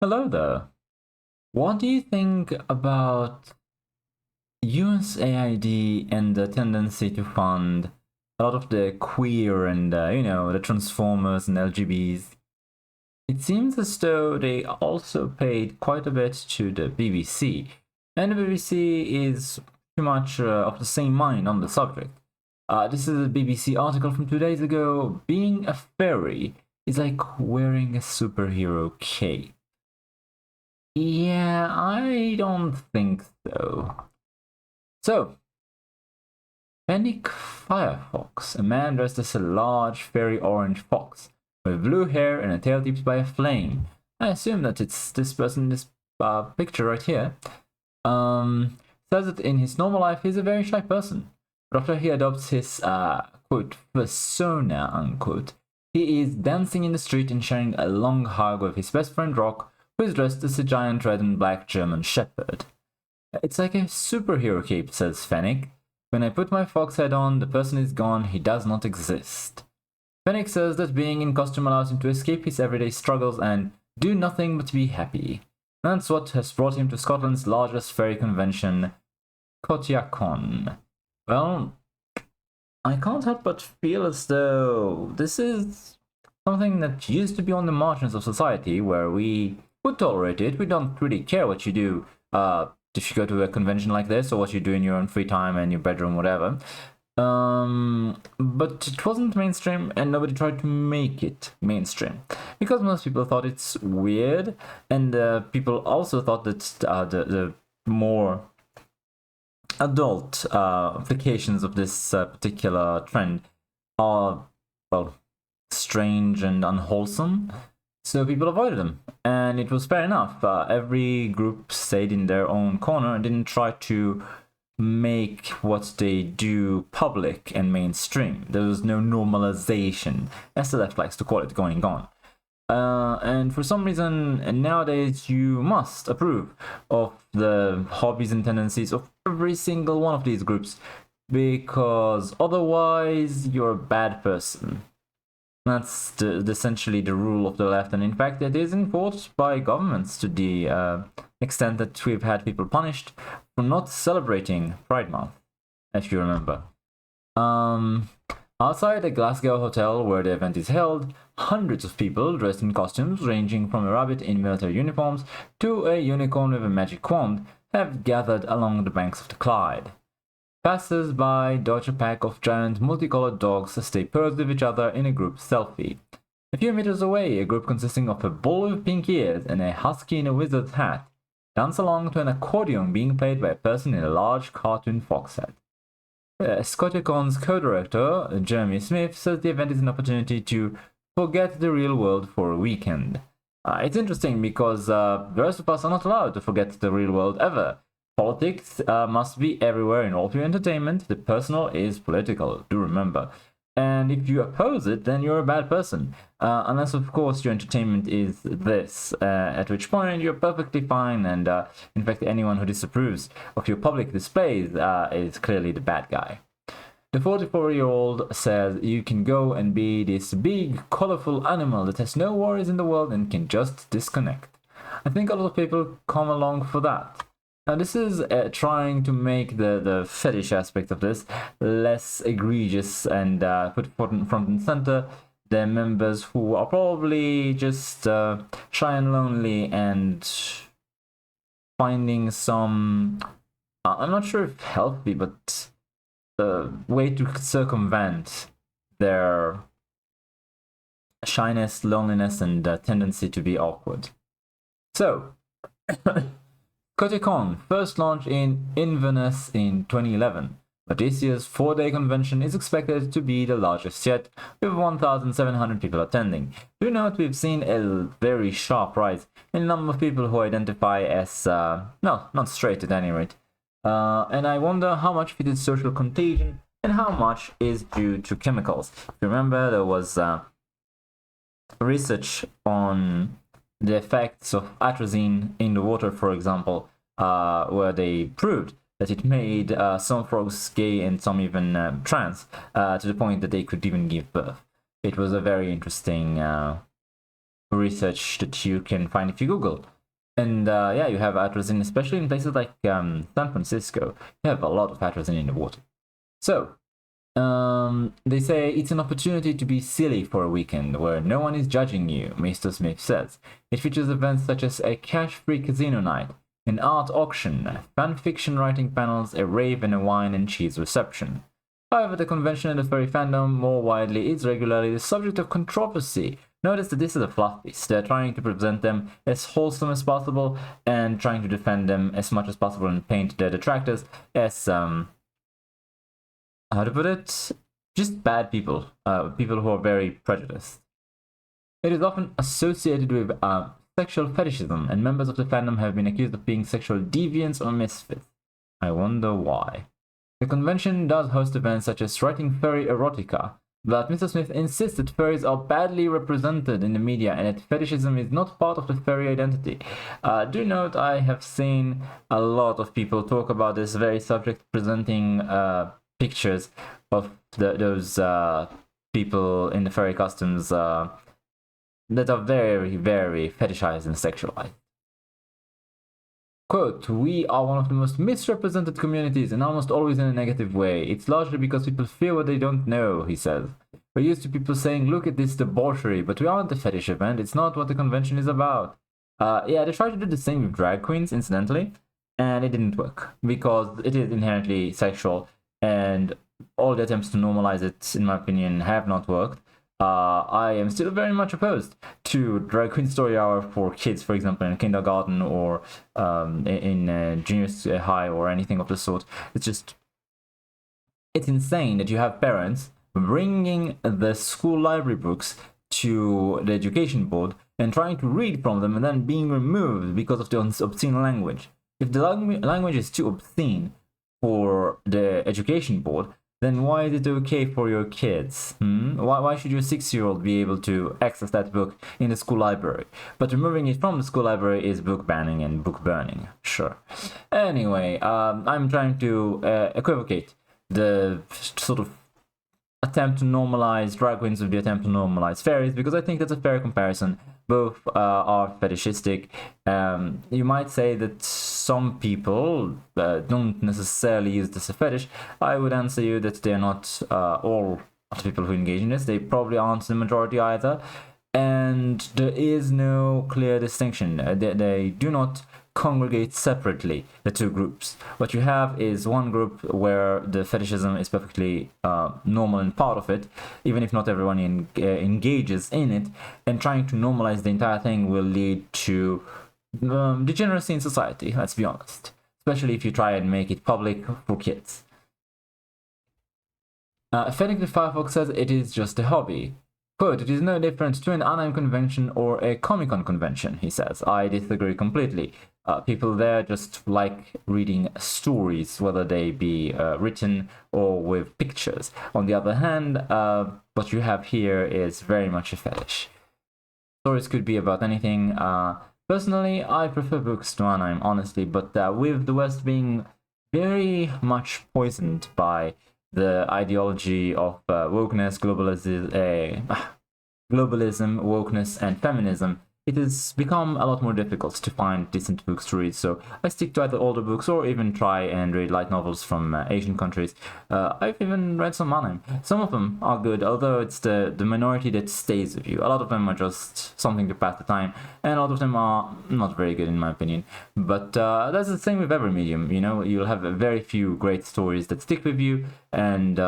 Hello there. What do you think about USAID and the tendency to fund a lot of the queer and, the Transformers and LGBs? It seems as though they also paid quite a bit to the BBC, and the BBC is pretty much of the same mind on the subject. This is a BBC article from 2 days ago. Being a fairy is like wearing a superhero cape. Yeah, I don't think so. So, Fennec Firefox, a man dressed as a large, fairy orange fox, with blue hair and a tail tipped by a flame. I assume that it's this person in this picture right here. Says that in his normal life he's a very shy person. But after he adopts his, quote, persona, unquote, he is dancing in the street and sharing a long hug with his best friend Rock, who is dressed as a giant red and black German shepherd. It's like a superhero cape, says Fennec. When I put my fox head on, the person is gone, he does not exist. Fennec says that being in costume allows him to escape his everyday struggles and do nothing but be happy. That's what has brought him to Scotland's largest fairy convention, Kotiakon. Well, I can't help but feel as though this is something that used to be on the margins of society, where we would tolerate it. We don't really care what you do if you go to a convention like this, or what you do in your own free time and your bedroom, whatever. But it wasn't mainstream, and nobody tried to make it mainstream because most people thought it's weird, and people also thought that the more adult applications of this particular trend are, well, strange and unwholesome. So people avoided them, and it was fair enough. Every group stayed in their own corner and didn't try to make what they do public and mainstream. There was no normalization, as the left likes to call it, going on. And for some reason, nowadays you must approve of the hobbies and tendencies of every single one of these groups, because otherwise you're a bad person. That's essentially the rule of the left, and in fact it is enforced by governments to the extent that we've had people punished for not celebrating Pride Month, if you remember. Outside a Glasgow hotel where the event is held, hundreds of people dressed in costumes ranging from a rabbit in military uniforms to a unicorn with a magic wand have gathered along the banks of the Clyde. Passers-by dodge a pack of giant multicolored dogs as they pose with each other in a group selfie. A few meters away, a group consisting of a bull with pink ears and a husky in a wizard's hat dance along to an accordion being played by a person in a large cartoon fox head. Scotiacon's co-director, Jeremy Smith, says the event is an opportunity to forget the real world for a weekend. It's interesting because the rest of us are not allowed to forget the real world ever. Politics must be everywhere in all of your entertainment. The personal is political, do remember. And if you oppose it, then you're a bad person. Unless, of course, your entertainment is this, at which point you're perfectly fine, and in fact, anyone who disapproves of your public displays is clearly the bad guy. The 44-year-old says you can go and be this big, colorful animal that has no worries in the world and can just disconnect. I think a lot of people come along for that. Now, this is trying to make the fetish aspect of this less egregious and put front and center the members who are probably just shy and lonely and finding some, I'm not sure if healthy, but way to circumvent their shyness, loneliness, and tendency to be awkward. So, Kotiakon first launched in Inverness in 2011, but this year's 4-day convention is expected to be the largest yet, with 1,700 people attending. Do note we've seen a very sharp rise in the number of people who identify as, not straight at any rate. And I wonder how much of it is social contagion and how much is due to chemicals. If you remember, there was research on the effects of atrazine in the water, for example, where they proved that it made some frogs gay and some even trans, to the point that they could even give birth. It was a very interesting research that you can find if you Google And yeah, you have atrazine, especially in places like San Francisco. You have a lot of atrazine in the water. So, they say it's an opportunity to be silly for a weekend where no one is judging you, Mr. Smith says. It features events such as a cash-free casino night, an art auction, fan fiction writing panels, a rave, and a wine and cheese reception. However, the convention and the furry fandom more widely is regularly the subject of controversy. Notice that this is a fluff piece. They're trying to present them as wholesome as possible and trying to defend them as much as possible and paint their detractors as how to put it, just bad people, people who are very prejudiced. It is often associated with sexual fetishism, and members of the fandom have been accused of being sexual deviants or misfits. I wonder why. The convention does host events such as writing furry erotica, but Mr. Smith insists that furries are badly represented in the media and that fetishism is not part of the furry identity. Do note I have seen a lot of people talk about this very subject, presenting pictures of those people in the furry costumes that are very, very fetishized and sexualized. Quote, we are one of the most misrepresented communities and almost always in a negative way. It's largely because people fear what they don't know, he says. We're used to people saying, look at this debauchery, but we aren't a fetish event. It's not what the convention is about. Yeah, they tried to do the same with drag queens, incidentally, and it didn't work because it is inherently sexual, and all the attempts to normalize it, in my opinion, have not worked. I am still very much opposed to drag queen story hour for kids, for example, in kindergarten or in junior high or anything of the sort. It's insane that you have parents bringing the school library books to the education board and trying to read from them and then being removed because of the obscene language. If the language is too obscene for the education board, then why is it okay for your kids? Why should your 6-year-old be able to access that book in the school library? But removing it from the school library is book banning and book burning. Sure. Anyway, I'm trying to equivocate the sort of attempt to normalize drag queens with the attempt to normalize fairies, because I think that's a fair comparison. Both are fetishistic. You might say that some people don't necessarily use this as a fetish. I would answer you that they're not all the people who engage in this. They probably aren't the majority either. And there is no clear distinction. They do not congregate separately, the two groups. What you have is one group where the fetishism is perfectly normal and part of it, even if not everyone engages in it, and trying to normalize the entire thing will lead to degeneracy in society, let's be honest, especially if you try and make it public for kids. Fennec the Firefox says it is just a hobby. Quote, it is no different to an anime convention or a Comic-Con convention, he says. I disagree completely. People there just like reading stories, whether they be written or with pictures. On the other hand, what you have here is very much a fetish. Stories could be about anything. Personally, I prefer books to anime, honestly, but with the West being very much poisoned by the ideology of wokeness, globalism, wokeness, and feminism, it has become a lot more difficult to find decent books to read. So I stick to either older books or even try and read light novels from Asian countries. I've even read some anime. Some of them are good, although it's the minority that stays with you. A lot of them are just something to pass the time, and a lot of them are not very good in my opinion. But that's the same with every medium. You know, you'll have very few great stories that stick with you, and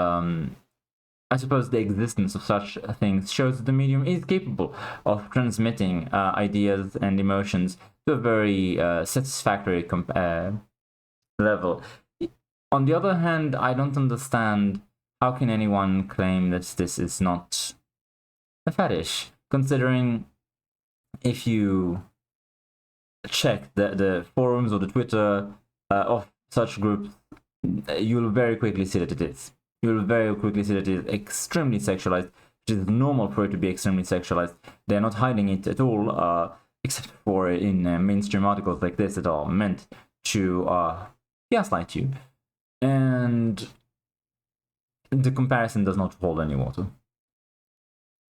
I suppose the existence of such things shows that the medium is capable of transmitting ideas and emotions to a very satisfactory level. On the other hand, I don't understand how can anyone claim that this is not a fetish, considering if you check the forums or the Twitter of such groups, you'll very quickly see that it is. You will very quickly see that it is extremely sexualized, which is normal for it to be extremely sexualized. They're not hiding it at all, except for in mainstream articles like this that are meant to gaslight you. And the comparison does not hold any water.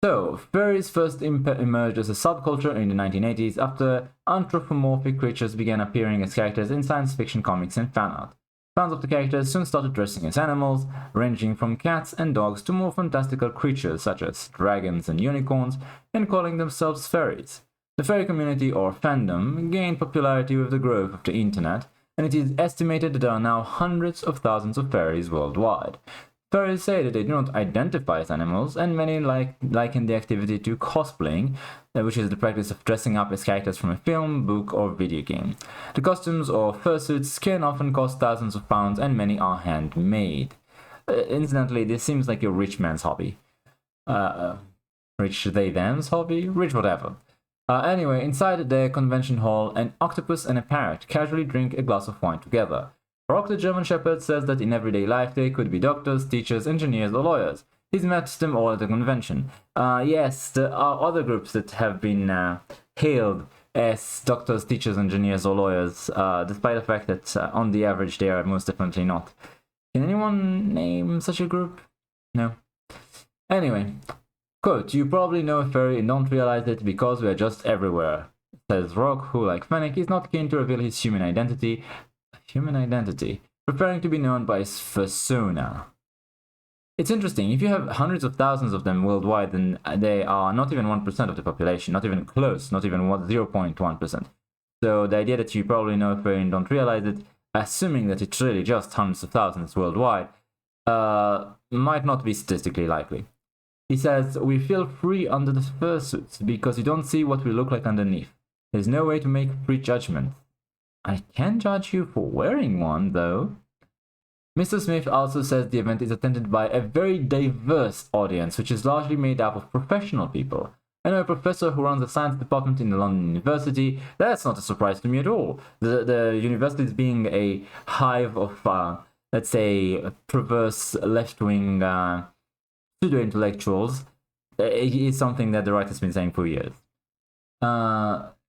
So, furries first emerged as a subculture in the 1980s after anthropomorphic creatures began appearing as characters in science fiction comics and fan art. Fans of the characters soon started dressing as animals, ranging from cats and dogs to more fantastical creatures such as dragons and unicorns, and calling themselves furries. The furry community, or fandom, gained popularity with the growth of the internet, and it is estimated that there are now hundreds of thousands of furries worldwide. Furries say that they do not identify as animals, and many liken the activity to cosplaying, which is the practice of dressing up as characters from a film, book, or video game. The costumes or fursuits can often cost thousands of pounds, and many are handmade. Incidentally, this seems like a rich man's hobby. Rich they-them's hobby? Rich whatever. Anyway, inside the convention hall, an octopus and a parrot casually drink a glass of wine together. Rock the German Shepherd says that in everyday life they could be doctors, teachers, engineers, or lawyers. He's met them all at the convention. Yes, there are other groups that have been hailed as doctors, teachers, engineers, or lawyers, despite the fact that on the average they are most definitely not. Can anyone name such a group? No. Anyway, quote, "You probably know a furry and don't realize it because we are just everywhere," says Rock, who, like Fennec, is not keen to reveal his human identity, preferring to be known by his persona. It's interesting, if you have hundreds of thousands of them worldwide, then they are not even 1% of the population, not even close, not even 0.1%. So the idea that you probably know a furry and don't realize it, assuming that it's really just hundreds of thousands worldwide, might not be statistically likely. He says, "We feel free under the fursuits because you don't see what we look like underneath. There's no way to make prejudgments. I can judge you for wearing one, though." Mr. Smith also says the event is attended by a very diverse audience, which is largely made up of professional people. I know a professor who runs a science department in the London University. That's not a surprise to me at all. The university is being a hive of, let's say, perverse left-wing pseudo-intellectuals. It is something that the right has been saying for years.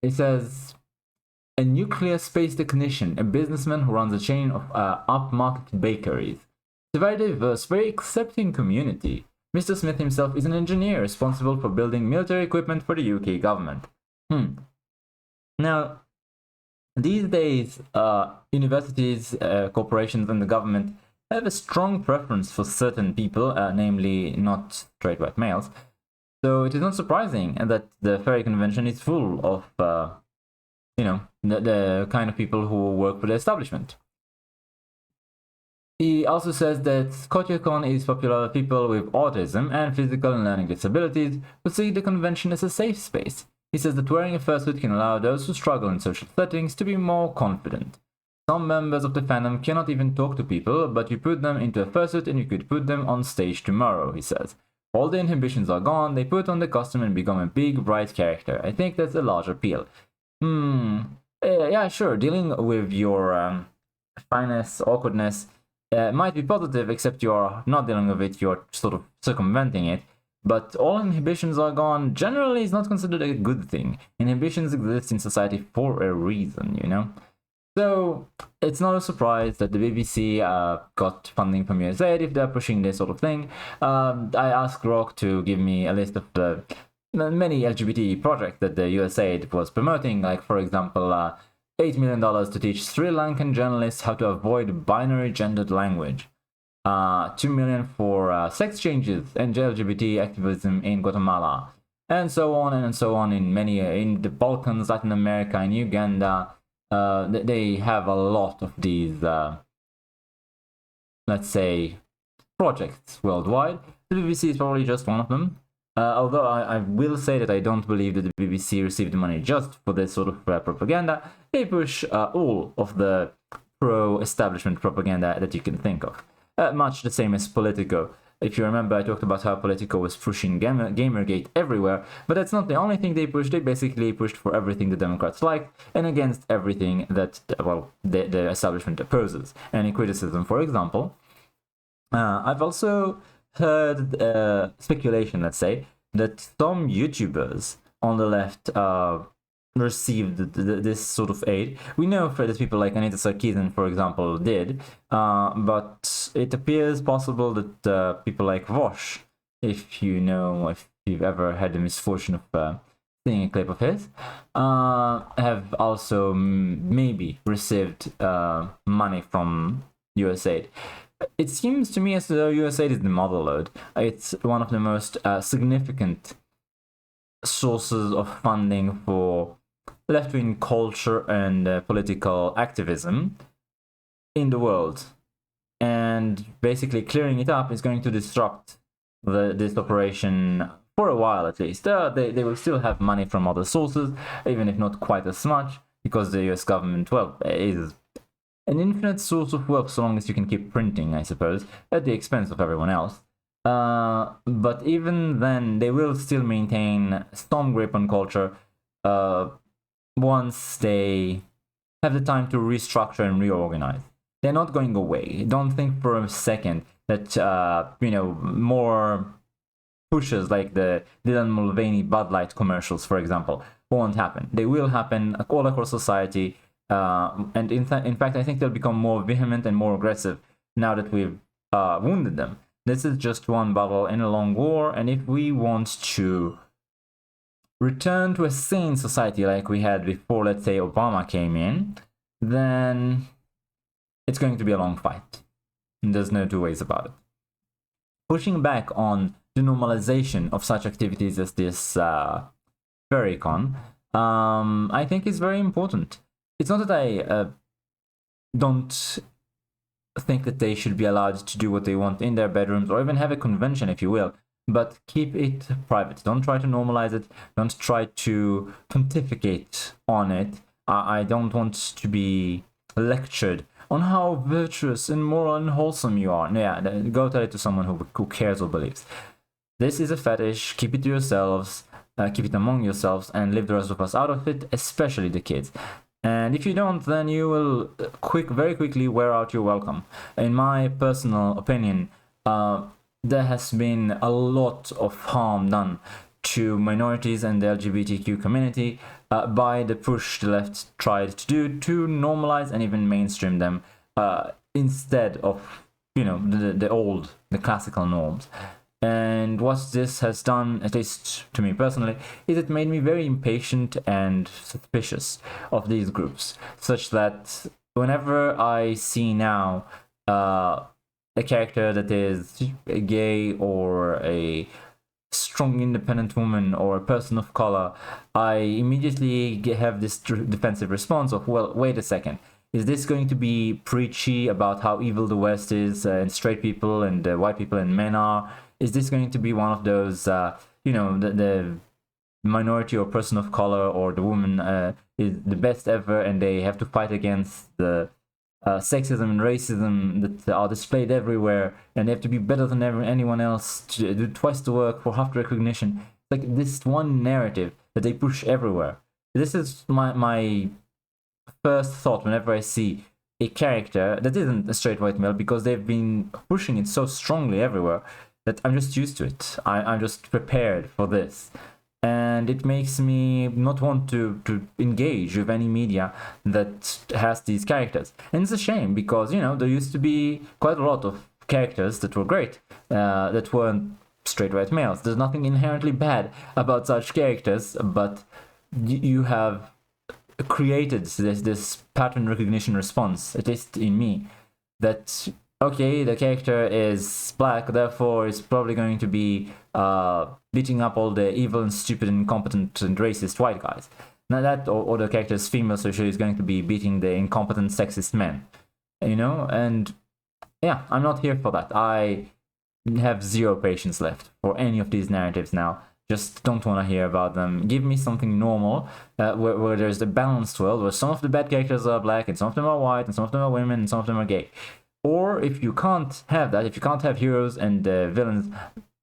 It says, "A nuclear space technician, a businessman who runs a chain of upmarket bakeries. It's a very diverse, very accepting community. Mr. Smith himself is an engineer responsible for building military equipment for the UK government." Now, these days, universities, corporations, and the government have a strong preference for certain people, namely not straight white males. So it is not surprising that the furry convention is full of the kind of people who work for the establishment. He also says that ScotiaCon is popular with people with autism and physical and learning disabilities who see the convention as a safe space. He says that wearing a fursuit can allow those who struggle in social settings to be more confident. Some members of the fandom cannot even talk to people, but you put them into a fursuit and you could put them on stage tomorrow, he says. All the inhibitions are gone, they put on the costume and become a big, bright character. I think that's a large appeal. Yeah, sure, dealing with your finesse, awkwardness might be positive, except you're not dealing with it, you're sort of circumventing it. But all inhibitions are gone generally is not considered a good thing. Inhibitions exist in society for a reason, you know? So, it's not a surprise that the BBC got funding from USAID if they're pushing this sort of thing. I asked Rock to give me a list of the many LGBT projects that the USAID was promoting, like, for example, $8 million to teach Sri Lankan journalists how to avoid binary gendered language. $2 million for sex changes and LGBT activism in Guatemala, and so on in many in the Balkans, Latin America, and Uganda. They have a lot of these, let's say, projects worldwide. The BBC is probably just one of them. Although I will say that I don't believe that the BBC received money just for this sort of propaganda. They push all of the pro-establishment propaganda that you can think of. Much the same as Politico. If you remember, I talked about how Politico was pushing Gamergate everywhere, but that's not the only thing they pushed. They basically pushed for everything the Democrats liked and against everything that, well, the establishment opposes. Any criticism, for example. I've also heard speculation, let's say, that some YouTubers on the left received this sort of aid. We know that people like Anita Sarkeesian, for example, did, but it appears possible that people like Vosh, if you know, if you've ever had the misfortune of seeing a clip of his, have also maybe received money from USAID. It seems to me as though USAID is the motherlode. It's one of the most significant sources of funding for left-wing culture and political activism in the world. And basically clearing it up is going to disrupt this operation for a while at least. They will still have money from other sources, even if not quite as much, because the US government, well, is an infinite source of wealth so long as you can keep printing, I suppose, at the expense of everyone else. But even then, they will still maintain some grip on culture once they have the time to restructure and reorganize. They're not going away. Don't think for a second that, more pushes like the Dylan Mulvaney Bud Light commercials, for example, won't happen. They will happen all across society. And in fact, I think they'll become more vehement and more aggressive now that we've wounded them. This is just one battle in a long war, and if we want to return to a sane society like we had before, let's say, Obama came in, then it's going to be a long fight. And there's no two ways about it. Pushing back on the normalization of such activities as this Furrycon, I think is very important. It's not that I don't think that they should be allowed to do what they want in their bedrooms or even have a convention, if you will, but keep it private. Don't try to normalize it. Don't try to pontificate on it. I don't want to be lectured on how virtuous and moral and wholesome you are. Yeah, go tell it to someone who cares or believes. This is a fetish. Keep it to yourselves. Keep it among yourselves and leave the rest of us out of it, especially the kids. And if you don't, then you will very quickly wear out your welcome. In my personal opinion, there has been a lot of harm done to minorities and the LGBTQ community by the push the left tried to do to normalize and even mainstream them instead of, the classical norms. And what this has done, at least to me personally, is it made me very impatient and suspicious of these groups, such that whenever I see now a character that is gay or a strong independent woman or a person of color, I immediately have this defensive response of, well, wait a second. Is this going to be preachy about how evil the West is and straight people and white people and men are? Is this going to be one of those, the minority or person of color or the woman is the best ever and they have to fight against the sexism and racism that are displayed everywhere and they have to be better than anyone else, to do twice the work for half the recognition? Like this one narrative that they push everywhere. This is my first thought whenever I see a character that isn't a straight white male, because they've been pushing it so strongly everywhere that I'm just used to it. I'm just prepared for this. And it makes me not want to engage with any media that has these characters. And it's a shame because, there used to be quite a lot of characters that were great, that weren't straight white males. There's nothing inherently bad about such characters, but you have created this pattern recognition response, at least in me, that okay, the character is black, therefore it's probably going to be beating up all the evil and stupid and incompetent and racist white guys. Now that, or the character is female, so she's going to be beating the incompetent sexist men, and yeah, I'm not here for that. I have zero patience left for any of these narratives now. Just don't want to hear about them. Give me something normal, where there's a balanced world, where some of the bad characters are black, and some of them are white, and some of them are women, and some of them are gay. Or if you can't have that, if you can't have heroes and villains,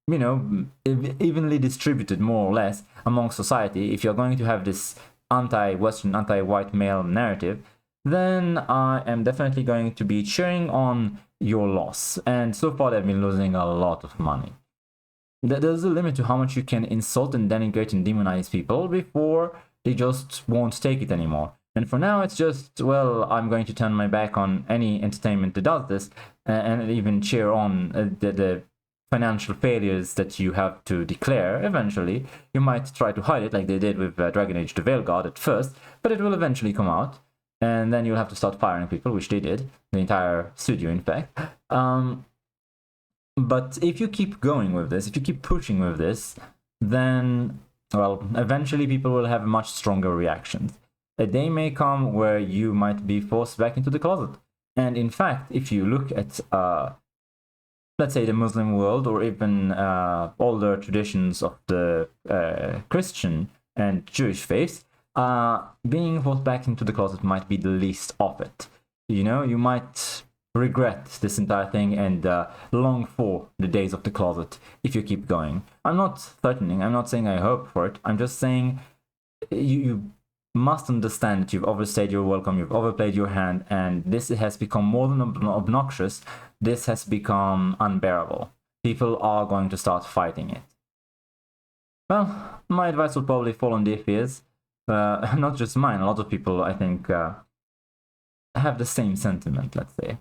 evenly distributed more or less among society, if you're going to have this anti-Western, anti-white male narrative, then I am definitely going to be cheering on your loss. And so far they've been losing a lot of money. There's a limit to how much you can insult and denigrate and demonize people before they just won't take it anymore. And for now, it's just, well, I'm going to turn my back on any entertainment that does this and even cheer on the financial failures that you have to declare, eventually you might try to hide it like they did with Dragon Age the Veilguard at first, but it will eventually come out, and then you'll have to start firing people, which they did, the entire studio in fact. But if you keep going with this, if you keep pushing with this, then, well, eventually people will have much stronger reactions. A day may come where you might be forced back into the closet. And in fact, if you look at, let's say, the Muslim world, or even older traditions of the Christian and Jewish faiths, being forced back into the closet might be the least of it. You know, you might regret this entire thing and long for the days of the closet if you keep going. I'm not threatening, I'm not saying I hope for it, I'm just saying you must understand that you've overstayed your welcome, you've overplayed your hand, and this has become more than obnoxious. This has become unbearable. People are going to start fighting it. Well, my advice will probably fall on deaf ears. Not just mine, a lot of people, I think, have the same sentiment, let's say.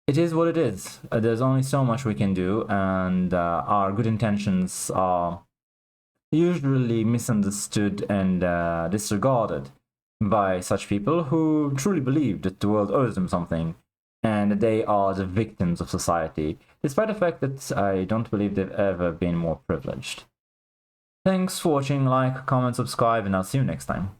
It is what it is. There's only so much we can do, and our good intentions are usually misunderstood and disregarded by such people who truly believe that the world owes them something, and that they are the victims of society, despite the fact that I don't believe they've ever been more privileged. Thanks for watching, like, comment, subscribe, and I'll see you next time.